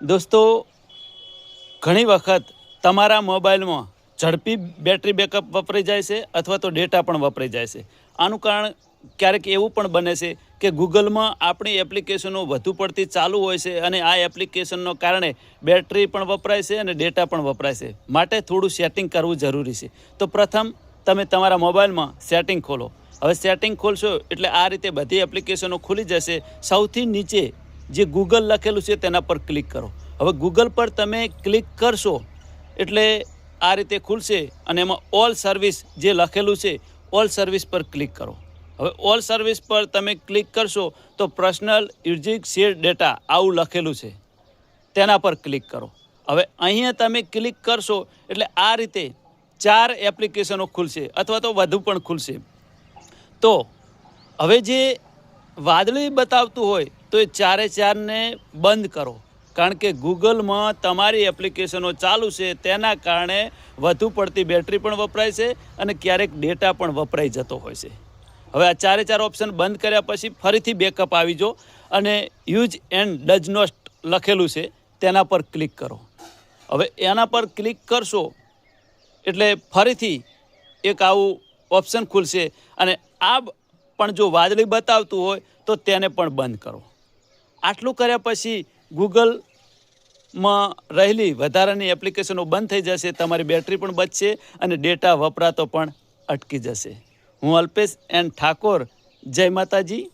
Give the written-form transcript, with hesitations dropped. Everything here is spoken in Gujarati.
દોસ્તો, ઘણી વખત તમારા મોબાઈલમાં ઝડપી બેટરી બેકઅપ વપરાઈ જાય છે અથવા તો ડેટા પણ વપરાઈ જાય છે. આનું કારણ ક્યારેક એવું પણ બને છે કે ગૂગલમાં આપણી એપ્લિકેશનો વધુ પડતી ચાલુ હોય છે અને આ એપ્લિકેશનનો કારણે બેટરી પણ વપરાય છે અને ડેટા પણ વપરાય છે. માટે થોડું સેટિંગ કરવું જરૂરી છે. તો પ્રથમ તમે તમારા મોબાઈલમાં સેટિંગ ખોલો. હવે સેટિંગ ખોલશો એટલે આ રીતે બધી એપ્લિકેશનો ખુલી જશે. સૌથી નીચે જે ગૂગલ લખેલું છે તેના પર ક્લિક કરો. હવે ગૂગલ પર તમે ક્લિક કરશો એટલે આ રીતે ખુલશે અને એમાં ઓલ સર્વિસ જે લખેલું છે ઓલ સર્વિસ પર ક્લિક કરો. હવે ઓલ સર્વિસ પર તમે ક્લિક કરશો તો પર્સનલ યુઝિંગ શેર ડેટા આવું લખેલું છે, તેના પર ક્લિક કરો. હવે અહીંયા તમે ક્લિક કરશો એટલે આ રીતે 4 એપ્લિકેશનો ખુલશે અથવા તો વધુ પણ ખુલશે. તો હવે જે વાદળી બતાવતું હોય તો એ 4ને બંધ કરો, કારણ કે ગૂગલમાં તમારી એપ્લિકેશનો ચાલુ છે તેના કારણે વધુ પડતી બેટરી પણ વપરાય છે અને ક્યારેક ડેટા પણ વપરાઈ જતો હોય છે. હવે આ 4 ઓપ્શન બંધ કર્યા પછી ફરીથી બેકઅપ આવી જો અને યુઝ એન્ડ ડઝ નોટ લખેલું છે તેના પર ક્લિક કરો. હવે એના પર ક્લિક કરશો એટલે ફરીથી એક આવું ઓપ્શન ખુલશે અને આ પણ જો વાદળી બતાવતું હોય તો તેને પણ બંધ કરો. આટલું કર્યા પછી ગૂગલમાં રહેલી વધારાની એપ્લિકેશનો બંધ થઈ જશે, તમારી બેટરી પણ બચશે અને ડેટા વપરાતો પણ અટકી જશે. હું અલ્પેશ એન ઠાકોર, જય માતાજી.